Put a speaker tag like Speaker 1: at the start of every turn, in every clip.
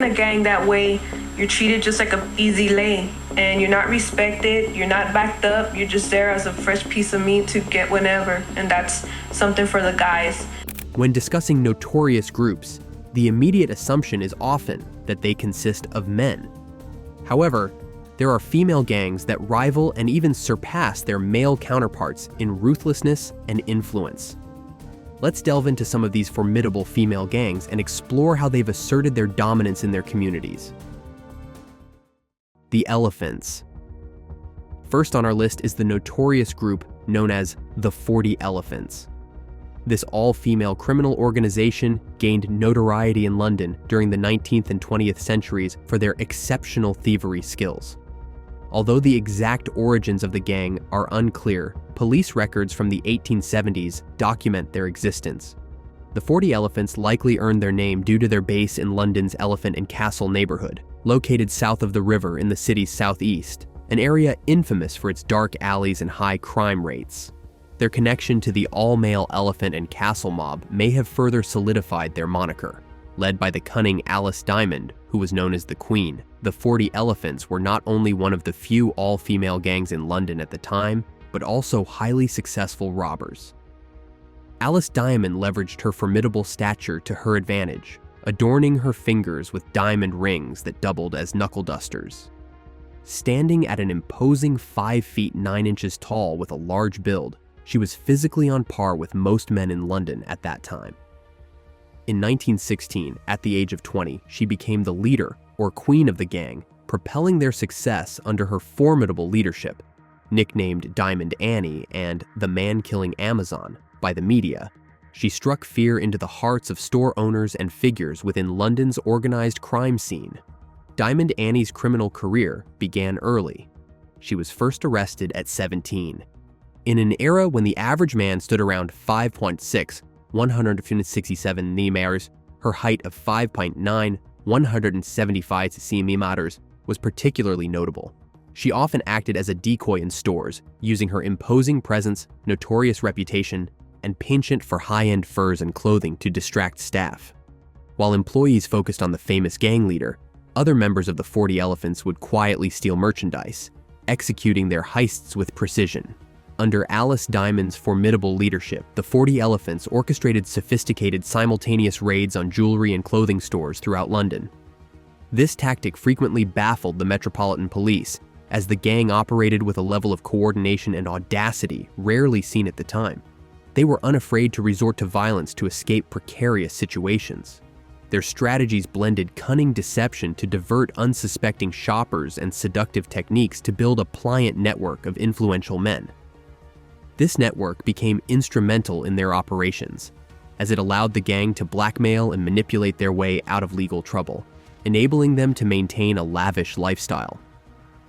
Speaker 1: a gang that way, you're treated just like an easy lay, and you're not respected, you're not backed up, you're just there as a fresh piece of meat to get whenever, and that's something for the guys.
Speaker 2: When discussing notorious groups, the immediate assumption is often that they consist of men. However, there are female gangs that rival and even surpass their male counterparts in ruthlessness and influence. Let's delve into some of these formidable female gangs and explore how they've asserted their dominance in their communities. The Elephants. First on our list is the notorious group known as the 40 Elephants. This all-female criminal organization gained notoriety in London during the 19th and 20th centuries for their exceptional thievery skills. Although the exact origins of the gang are unclear, police records from the 1870s document their existence. The 40 Elephants likely earned their name due to their base in London's Elephant and Castle neighborhood, located south of the river in the city's southeast, an area infamous for its dark alleys and high crime rates. Their connection to the all-male Elephant and Castle mob may have further solidified their moniker. Led by the cunning Alice Diamond, who was known as the Queen, the 40 Elephants were not only one of the few all-female gangs in London at the time, but also highly successful robbers. Alice Diamond leveraged her formidable stature to her advantage, adorning her fingers with diamond rings that doubled as knuckle dusters. Standing at an imposing 5 feet 9 inches tall with a large build, she was physically on par with most men in London at that time. In 1916, at the age of 20, she became the leader, or queen of the gang, propelling their success under her formidable leadership. Nicknamed Diamond Annie and the man-killing Amazon by the media, she struck fear into the hearts of store owners and figures within London's organized crime scene. Diamond Annie's criminal career began early. She was first arrested at 17. In an era when the average man stood around 5.6, 167 centimeters, her height of 5.9, 175 centimeters, was particularly notable. She often acted as a decoy in stores, using her imposing presence, notorious reputation, and penchant for high-end furs and clothing to distract staff. While employees focused on the famous gang leader, other members of the 40 Elephants would quietly steal merchandise, executing their heists with precision. Under Alice Diamond's formidable leadership, the 40 Elephants orchestrated sophisticated simultaneous raids on jewelry and clothing stores throughout London. This tactic frequently baffled the Metropolitan Police, as the gang operated with a level of coordination and audacity rarely seen at the time. They were unafraid to resort to violence to escape precarious situations. Their strategies blended cunning deception to divert unsuspecting shoppers and seductive techniques to build a pliant network of influential men. This network became instrumental in their operations, as it allowed the gang to blackmail and manipulate their way out of legal trouble, enabling them to maintain a lavish lifestyle.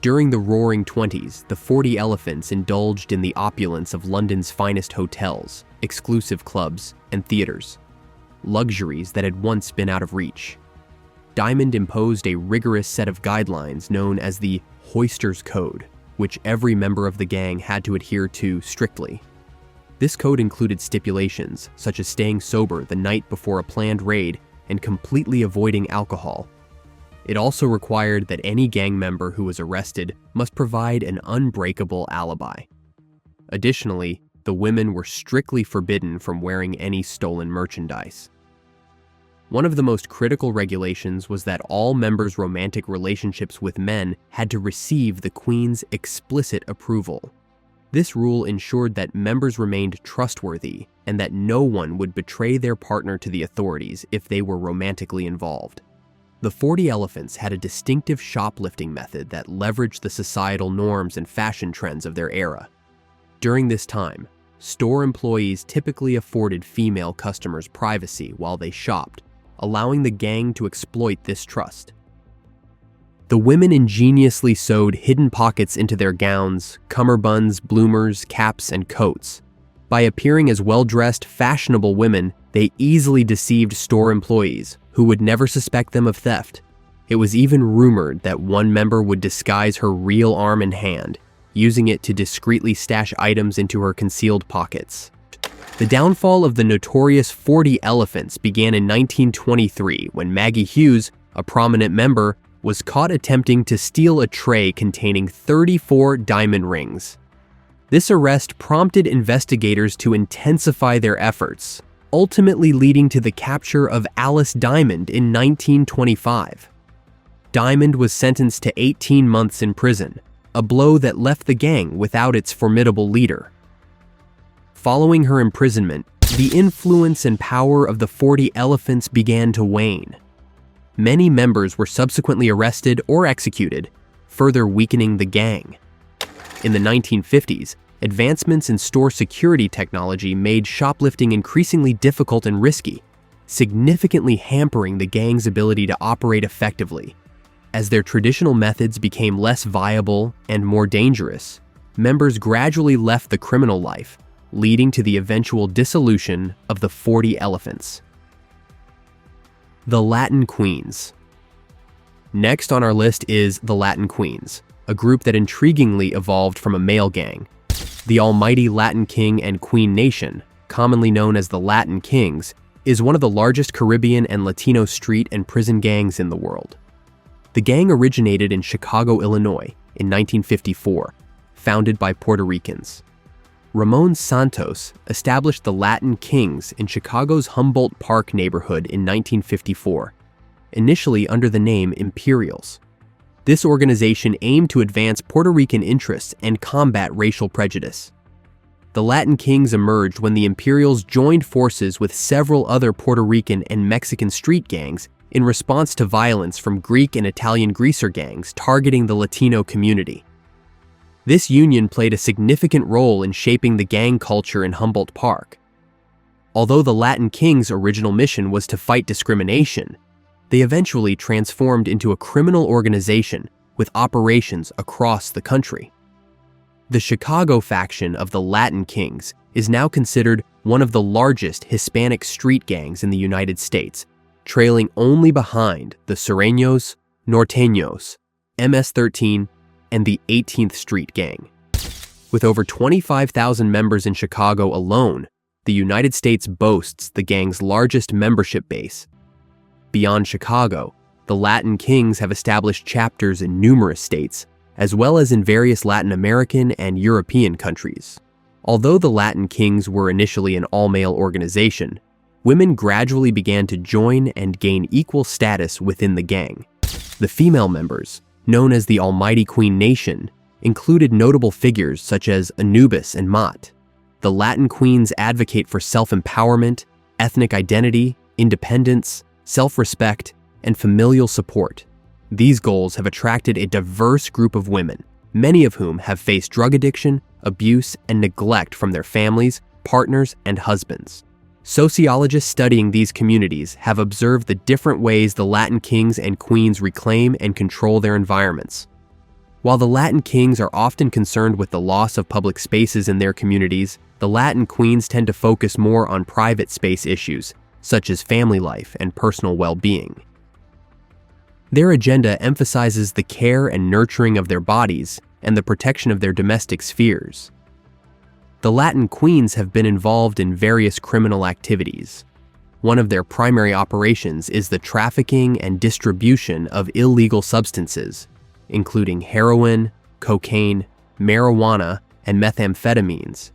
Speaker 2: During the Roaring Twenties, the 40 Elephants indulged in the opulence of London's finest hotels, exclusive clubs, and theaters, luxuries that had once been out of reach. Diamond imposed a rigorous set of guidelines known as the Hoister's Code, which every member of the gang had to adhere to strictly. This code included stipulations, such as staying sober the night before a planned raid and completely avoiding alcohol. It also required that any gang member who was arrested must provide an unbreakable alibi. Additionally, the women were strictly forbidden from wearing any stolen merchandise. One of the most critical regulations was that all members' romantic relationships with men had to receive the Queen's explicit approval. This rule ensured that members remained trustworthy and that no one would betray their partner to the authorities if they were romantically involved. The 40 Elephants had a distinctive shoplifting method that leveraged the societal norms and fashion trends of their era. During this time, store employees typically afforded female customers privacy while they shopped, allowing the gang to exploit this trust. The women ingeniously sewed hidden pockets into their gowns, cummerbunds, bloomers, caps, and coats. By appearing as well-dressed, fashionable women, they easily deceived store employees, who would never suspect them of theft. It was even rumored that one member would disguise her real arm and hand, using it to discreetly stash items into her concealed pockets. The downfall of the notorious 40 Elephants began in 1923 when Maggie Hughes, a prominent member, was caught attempting to steal a tray containing 34 diamond rings. This arrest prompted investigators to intensify their efforts, ultimately leading to the capture of Alice Diamond in 1925. Diamond was sentenced to 18 months in prison, a blow that left the gang without its formidable leader. Following her imprisonment, the influence and power of the 40 Elephants began to wane. Many members were subsequently arrested or executed, further weakening the gang. In the 1950s, advancements in store security technology made shoplifting increasingly difficult and risky, significantly hampering the gang's ability to operate effectively. As their traditional methods became less viable and more dangerous, members gradually left the criminal life, leading to the eventual dissolution of the 40 Elephants. The Latin Queens. Next on our list is the Latin Queens, a group that intriguingly evolved from a male gang. The almighty Latin King and Queen Nation, commonly known as the Latin Kings, is one of the largest Caribbean and Latino street and prison gangs in the world. The gang originated in Chicago, Illinois, in 1954, founded by Puerto Ricans. Ramon Santos established the Latin Kings in Chicago's Humboldt Park neighborhood in 1954, initially under the name Imperials. This organization aimed to advance Puerto Rican interests and combat racial prejudice. The Latin Kings emerged when the Imperials joined forces with several other Puerto Rican and Mexican street gangs in response to violence from Greek and Italian greaser gangs targeting the Latino community. This union played a significant role in shaping the gang culture in Humboldt Park. Although the Latin Kings' original mission was to fight discrimination, they eventually transformed into a criminal organization with operations across the country. The Chicago faction of the Latin Kings is now considered one of the largest Hispanic street gangs in the United States, trailing only behind the Sureños, Norteños, MS-13, and the 18th Street Gang. With over 25,000 members in Chicago alone, the United States boasts the gang's largest membership base. Beyond Chicago, the Latin Kings have established chapters in numerous states, as well as in various Latin American and European countries. Although the Latin Kings were initially an all-male organization, women gradually began to join and gain equal status within the gang. The female members, known as the Almighty Queen Nation, included notable figures such as Anubis and Mott. The Latin Queens advocate for self-empowerment, ethnic identity, independence, self-respect, and familial support. These goals have attracted a diverse group of women, many of whom have faced drug addiction, abuse, and neglect from their families, partners, and husbands. Sociologists studying these communities have observed the different ways the Latin Kings and Queens reclaim and control their environments. While the Latin Kings are often concerned with the loss of public spaces in their communities, the Latin Queens tend to focus more on private space issues, such as family life and personal well-being. Their agenda emphasizes the care and nurturing of their bodies and the protection of their domestic spheres. The Latin Queens have been involved in various criminal activities. One of their primary operations is the trafficking and distribution of illegal substances, including heroin, cocaine, marijuana, and methamphetamines.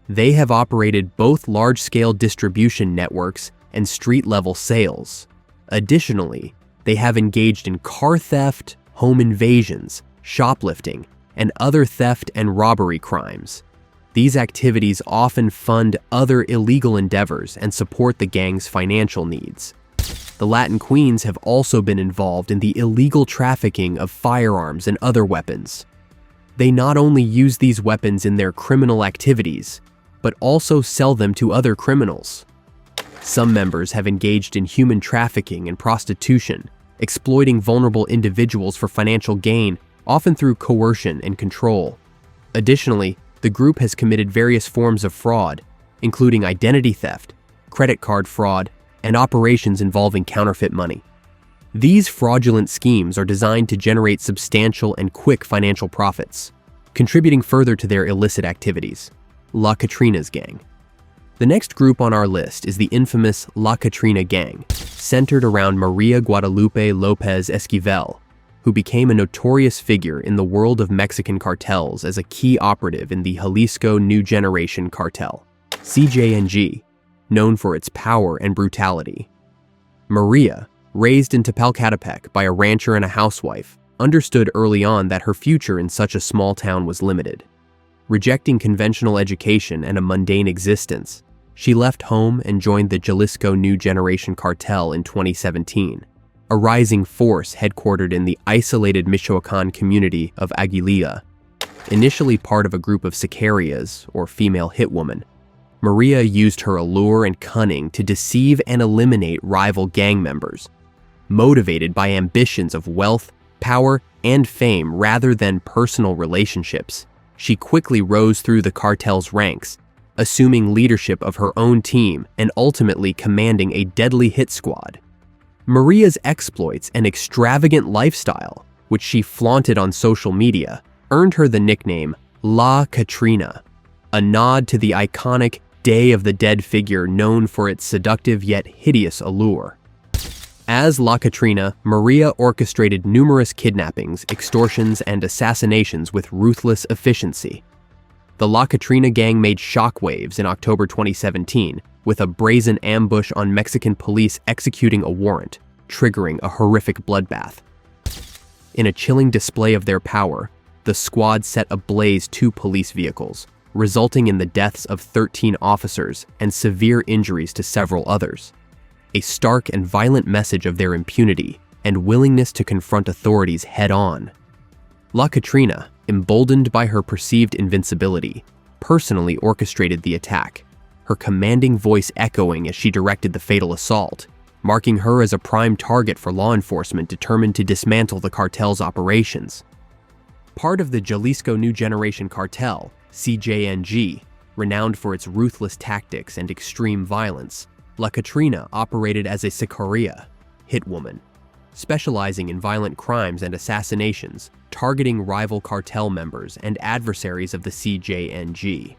Speaker 2: They have operated both large-scale distribution networks and street-level sales. Additionally, they have engaged in car theft, home invasions, shoplifting, and other theft and robbery crimes. These activities often fund other illegal endeavors and support the gang's financial needs. The Latin Queens have also been involved in the illegal trafficking of firearms and other weapons. They not only use these weapons in their criminal activities, but also sell them to other criminals. Some members have engaged in human trafficking and prostitution, exploiting vulnerable individuals for financial gain, often through coercion and control. Additionally, the group has committed various forms of fraud, including identity theft, credit card fraud, and operations involving counterfeit money. These fraudulent schemes are designed to generate substantial and quick financial profits, contributing further to their illicit activities. La Catrina's gang. The next group on our list is the infamous La Catrina gang, centered around Maria Guadalupe Lopez Esquivel, who became a notorious figure in the world of Mexican cartels as a key operative in the Jalisco New Generation Cartel, CJNG, known for its power and brutality. Maria, raised in Tepalcatepec by a rancher and a housewife, understood early on that her future in such a small town was limited. Rejecting conventional education and a mundane existence, she left home and joined the Jalisco New Generation Cartel in 2017, a rising force headquartered in the isolated Michoacan community of Aguililla. Initially part of a group of sicarias, or female hitwomen, Maria used her allure and cunning to deceive and eliminate rival gang members, motivated by ambitions of wealth, power, and fame rather than personal relationships. She quickly rose through the cartel's ranks, assuming leadership of her own team and ultimately commanding a deadly hit squad. Maria's exploits and extravagant lifestyle, which she flaunted on social media, earned her the nickname La Catrina, a nod to the iconic Day of the Dead figure known for its seductive yet hideous allure. As La Catrina, Maria orchestrated numerous kidnappings, extortions, and assassinations with ruthless efficiency. The La Catrina gang made shockwaves in October 2017 with a brazen ambush on Mexican police executing a warrant, triggering a horrific bloodbath. In a chilling display of their power, the squad set ablaze 2 police vehicles, resulting in the deaths of 13 officers and severe injuries to several others. A stark and violent message of their impunity and willingness to confront authorities head-on. La Catrina, emboldened by her perceived invincibility, personally orchestrated the attack, her commanding voice echoing as she directed the fatal assault, marking her as a prime target for law enforcement determined to dismantle the cartel's operations. Part of the Jalisco New Generation Cartel, CJNG, renowned for its ruthless tactics and extreme violence, La Catrina operated as a sicaria, hitwoman, specializing in violent crimes and assassinations, targeting rival cartel members and adversaries of the CJNG.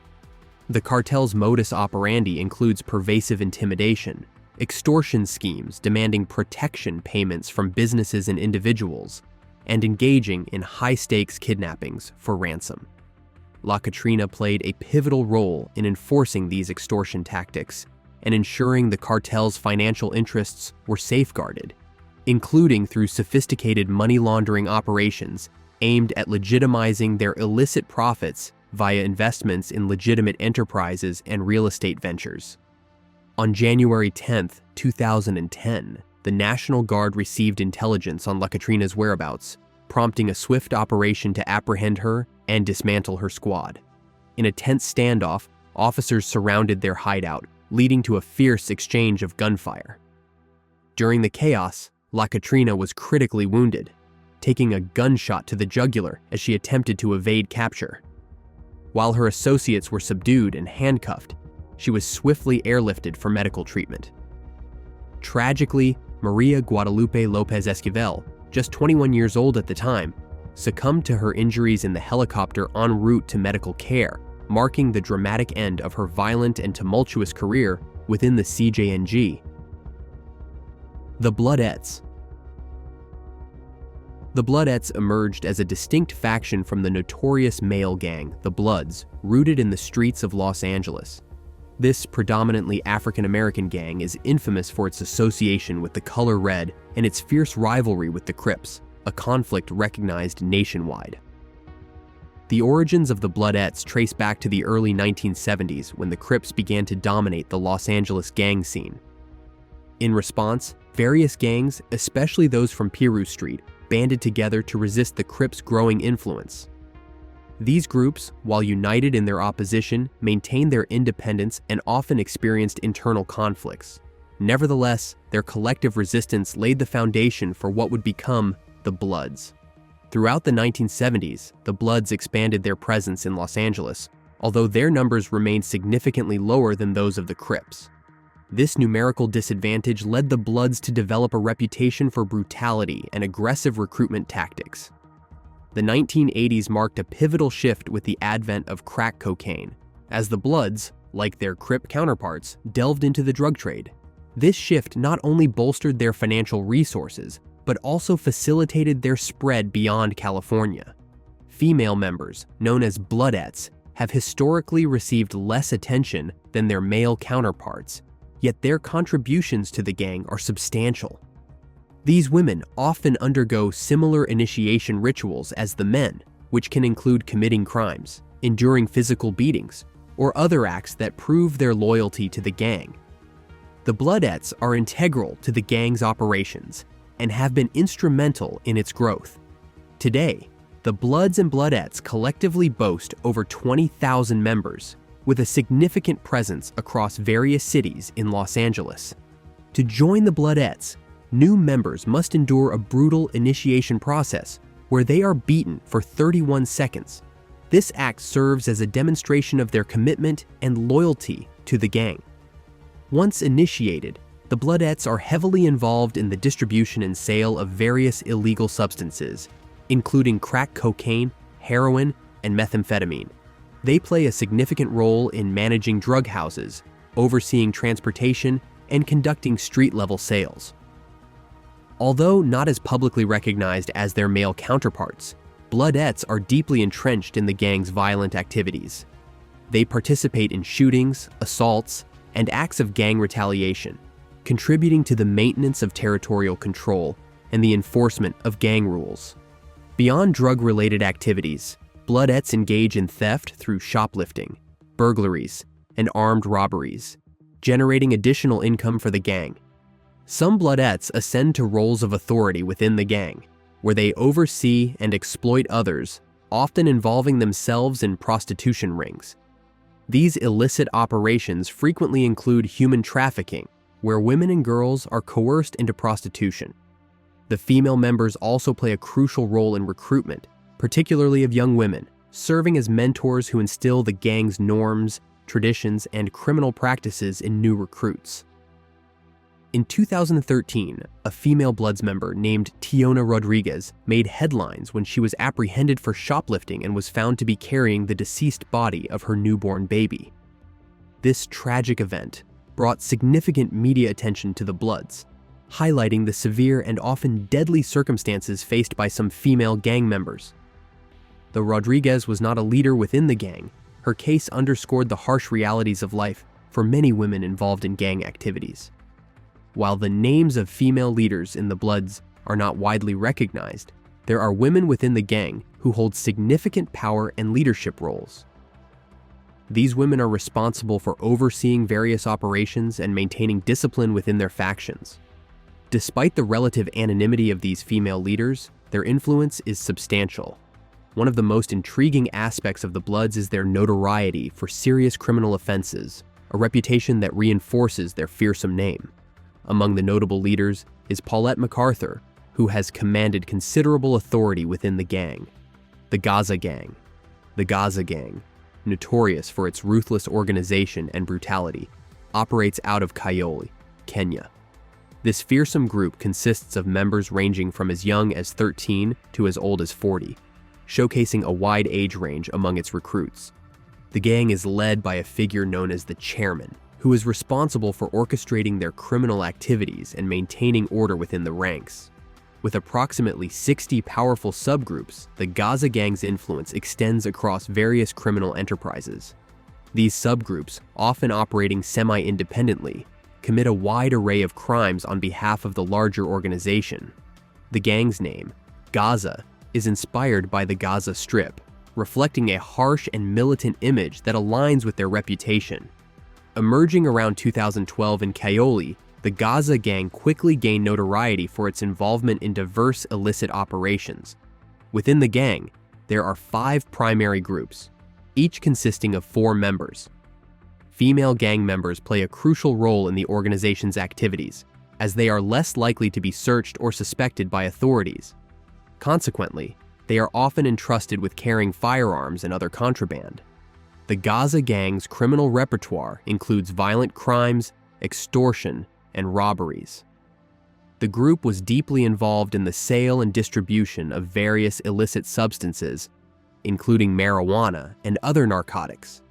Speaker 2: The cartel's modus operandi includes pervasive intimidation, extortion schemes demanding protection payments from businesses and individuals, and engaging in high-stakes kidnappings for ransom. La Catrina played a pivotal role in enforcing these extortion tactics and ensuring the cartel's financial interests were safeguarded, including through sophisticated money laundering operations aimed at legitimizing their illicit profits via investments in legitimate enterprises and real estate ventures. On January 10, 2010, the National Guard received intelligence on La Catrina's whereabouts, prompting a swift operation to apprehend her and dismantle her squad. In a tense standoff, officers surrounded their hideout, leading to a fierce exchange of gunfire. During the chaos, La Catrina was critically wounded, taking a gunshot to the jugular as she attempted to evade capture. While her associates were subdued and handcuffed, she was swiftly airlifted for medical treatment. Tragically, Maria Guadalupe Lopez Esquivel, just 21 years old at the time, succumbed to her injuries in the helicopter en route to medical care, marking the dramatic end of her violent and tumultuous career within the CJNG. The Bloodettes. The Bloodettes emerged as a distinct faction from the notorious male gang, the Bloods, rooted in the streets of Los Angeles. This predominantly African-American gang is infamous for its association with the color red and its fierce rivalry with the Crips, a conflict recognized nationwide. The origins of the Bloodettes trace back to the early 1970s when the Crips began to dominate the Los Angeles gang scene. In response, various gangs, especially those from Piru Street, banded together to resist the Crips' growing influence. These groups, while united in their opposition, maintained their independence and often experienced internal conflicts. Nevertheless, their collective resistance laid the foundation for what would become the Bloods. Throughout the 1970s, the Bloods expanded their presence in Los Angeles, although their numbers remained significantly lower than those of the Crips. This numerical disadvantage led the Bloods to develop a reputation for brutality and aggressive recruitment tactics. The 1980s marked a pivotal shift with the advent of crack cocaine, as the Bloods, like their Crip counterparts, delved into the drug trade. This shift not only bolstered their financial resources, but also facilitated their spread beyond California. Female members, known as bloodettes, have historically received less attention than their male counterparts, yet their contributions to the gang are substantial. These women often undergo similar initiation rituals as the men, which can include committing crimes, enduring physical beatings, or other acts that prove their loyalty to the gang. The bloodettes are integral to the gang's operations and have been instrumental in its growth. Today, the Bloods and Bloodettes collectively boast over 20,000 members, with a significant presence across various cities in Los Angeles. To join the Bloodettes, new members must endure a brutal initiation process where they are beaten for 31 seconds. This act serves as a demonstration of their commitment and loyalty to the gang. Once initiated, the Bloodettes are heavily involved in the distribution and sale of various illegal substances, including crack cocaine, heroin, and methamphetamine. They play a significant role in managing drug houses, overseeing transportation, and conducting street-level sales. Although not as publicly recognized as their male counterparts, bloodettes are deeply entrenched in the gang's violent activities. They participate in shootings, assaults, and acts of gang retaliation, contributing to the maintenance of territorial control and the enforcement of gang rules. Beyond drug-related activities, bloodettes engage in theft through shoplifting, burglaries, and armed robberies, generating additional income for the gang. Some bloodettes ascend to roles of authority within the gang, where they oversee and exploit others, often involving themselves in prostitution rings. These illicit operations frequently include human trafficking, where women and girls are coerced into prostitution. The female members also play a crucial role in recruitment, particularly of young women, serving as mentors who instill the gang's norms, traditions, and criminal practices in new recruits. In 2013, a female Bloods member named Tiona Rodriguez made headlines when she was apprehended for shoplifting and was found to be carrying the deceased body of her newborn baby. This tragic event brought significant media attention to the Bloods, highlighting the severe and often deadly circumstances faced by some female gang members. Though Rodriguez was not a leader within the gang, her case underscored the harsh realities of life for many women involved in gang activities. While the names of female leaders in the Bloods are not widely recognized, there are women within the gang who hold significant power and leadership roles. These women are responsible for overseeing various operations and maintaining discipline within their factions. Despite the relative anonymity of these female leaders, their influence is substantial. One of the most intriguing aspects of the Bloods is their notoriety for serious criminal offenses, a reputation that reinforces their fearsome name. Among the notable leaders is Paulette MacArthur, who has commanded considerable authority within the gang. The Gaza Gang. The Gaza Gang, notorious for its ruthless organization and brutality, operates out of Kayole, Kenya. This fearsome group consists of members ranging from as young as 13 to as old as 40, showcasing a wide age range among its recruits. The gang is led by a figure known as the chairman, who is responsible for orchestrating their criminal activities and maintaining order within the ranks. With approximately 60 powerful subgroups, the Gaza Gang's influence extends across various criminal enterprises. These subgroups, often operating semi-independently, commit a wide array of crimes on behalf of the larger organization. The gang's name, Gaza, is inspired by the Gaza Strip, reflecting a harsh and militant image that aligns with their reputation. Emerging around 2012 in Kayole, the Gaza Gang quickly gained notoriety for its involvement in diverse illicit operations. Within the gang, there are 5 primary groups, each consisting of 4 members. Female gang members play a crucial role in the organization's activities, as they are less likely to be searched or suspected by authorities. Consequently, they are often entrusted with carrying firearms and other contraband. The Gaza Gang's criminal repertoire includes violent crimes, extortion, and robberies. The group was deeply involved in the sale and distribution of various illicit substances, including marijuana and other narcotics.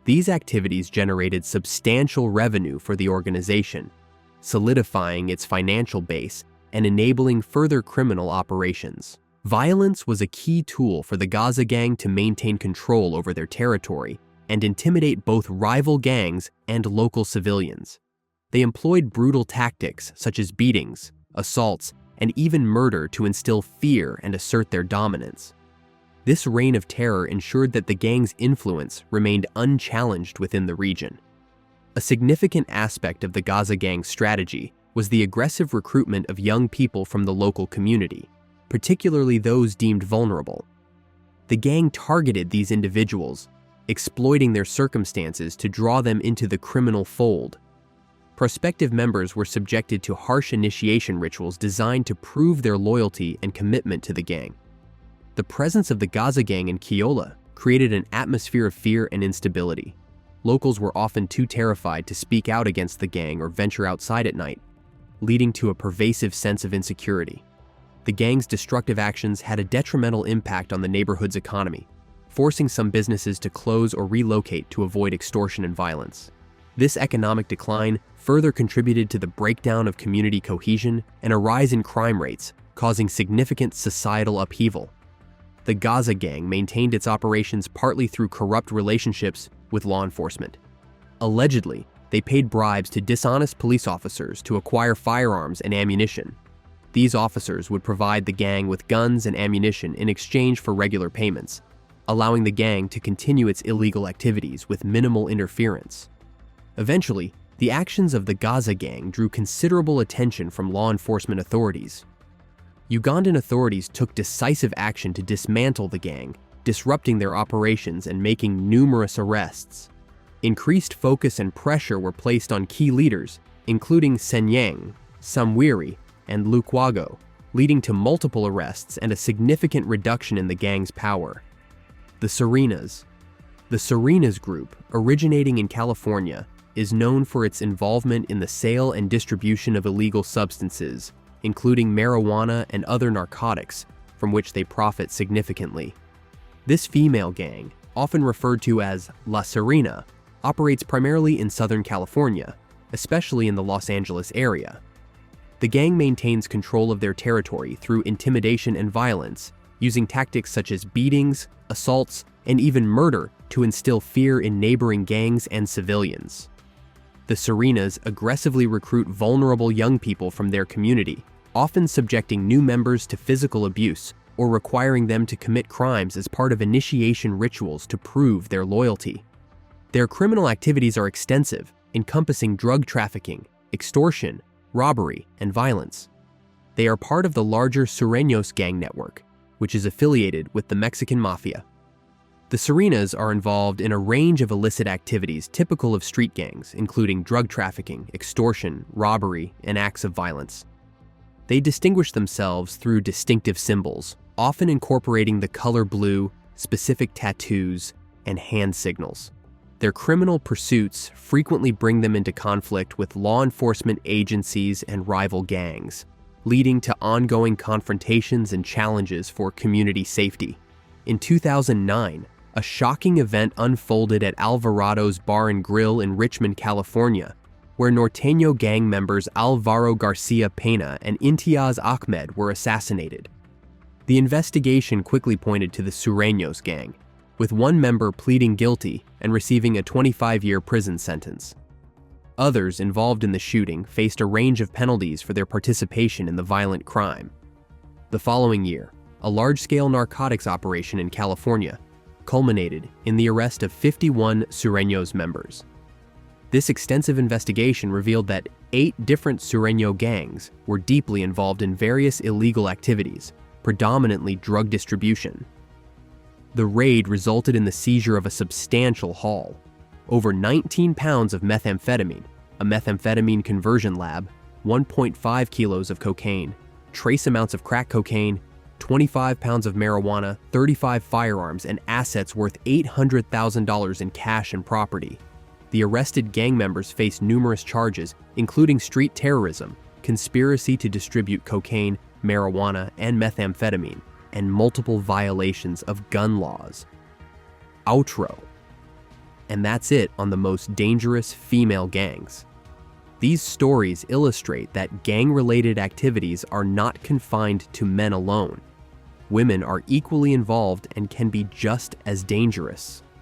Speaker 2: These activities generated substantial revenue for the organization, solidifying its financial base and enabling further criminal operations. Violence was a key tool for the Gaza gang to maintain control over their territory and intimidate both rival gangs and local civilians. They employed brutal tactics such as beatings, assaults, and even murder to instill fear and assert their dominance. This reign of terror ensured that the gang's influence remained unchallenged within the region. A significant aspect of the Gaza gang's strategy was the aggressive recruitment of young people from the local community, particularly those deemed vulnerable. The gang targeted these individuals, exploiting their circumstances to draw them into the criminal fold. Prospective members were subjected to harsh initiation rituals designed to prove their loyalty and commitment to the gang. The presence of the Gaza gang in Kiola created an atmosphere of fear and instability. Locals were often too terrified to speak out against the gang or venture outside at night, leading to a pervasive sense of insecurity. The gang's destructive actions had a detrimental impact on the neighborhood's economy, forcing some businesses to close or relocate to avoid extortion and violence. This economic decline further contributed to the breakdown of community cohesion and a rise in crime rates, causing significant societal upheaval. The Gaza gang maintained its operations partly through corrupt relationships with law enforcement. Allegedly, they paid bribes to dishonest police officers to acquire firearms and ammunition. These officers would provide the gang with guns and ammunition in exchange for regular payments, allowing the gang to continue its illegal activities with minimal interference. Eventually, the actions of the Gaza gang drew considerable attention from law enforcement authorities. Ugandan authorities took decisive action to dismantle the gang, disrupting their operations and making numerous arrests. Increased focus and pressure were placed on key leaders, including Senyang, Samwiri, and Lukwago, leading to multiple arrests and a significant reduction in the gang's power. The Serenas. The Serenas group, originating in California, is known for its involvement in the sale and distribution of illegal substances, including marijuana and other narcotics, from which they profit significantly. This female gang, often referred to as La Serena, operates primarily in Southern California, especially in the Los Angeles area. The gang maintains control of their territory through intimidation and violence, using tactics such as beatings, assaults, and even murder to instill fear in neighboring gangs and civilians. The Serenas aggressively recruit vulnerable young people from their community, often subjecting new members to physical abuse or requiring them to commit crimes as part of initiation rituals to prove their loyalty. Their criminal activities are extensive, encompassing drug trafficking, extortion, robbery, and violence. They are part of the larger Sureños gang network, which is affiliated with the Mexican mafia. The Serenas are involved in a range of illicit activities typical of street gangs, including drug trafficking, extortion, robbery, and acts of violence. They distinguish themselves through distinctive symbols, often incorporating the color blue, specific tattoos, and hand signals. Their criminal pursuits frequently bring them into conflict with law enforcement agencies and rival gangs, leading to ongoing confrontations and challenges for community safety. In 2009, a shocking event unfolded at Alvarado's Bar and Grill in Richmond, California, where Norteño gang members Alvaro Garcia Pena and Imtiaz Ahmed were assassinated. The investigation quickly pointed to the Sureños gang, with one member pleading guilty and receiving a 25-year prison sentence. Others involved in the shooting faced a range of penalties for their participation in the violent crime. The following year, a large-scale narcotics operation in California culminated in the arrest of 51 Sureños members. This extensive investigation revealed that 8 different Sureño gangs were deeply involved in various illegal activities, predominantly drug distribution. The raid resulted in the seizure of a substantial haul, over 19 pounds of methamphetamine, a methamphetamine conversion lab, 1.5 kilos of cocaine, trace amounts of crack cocaine, 25 pounds of marijuana, 35 firearms, and assets worth $800,000 in cash and property. The arrested gang members faced numerous charges, including street terrorism, conspiracy to distribute cocaine, marijuana, and methamphetamine, and multiple violations of gun laws. Outro. And that's it on the most dangerous female gangs. These stories illustrate that gang-related activities are not confined to men alone. Women are equally involved and can be just as dangerous.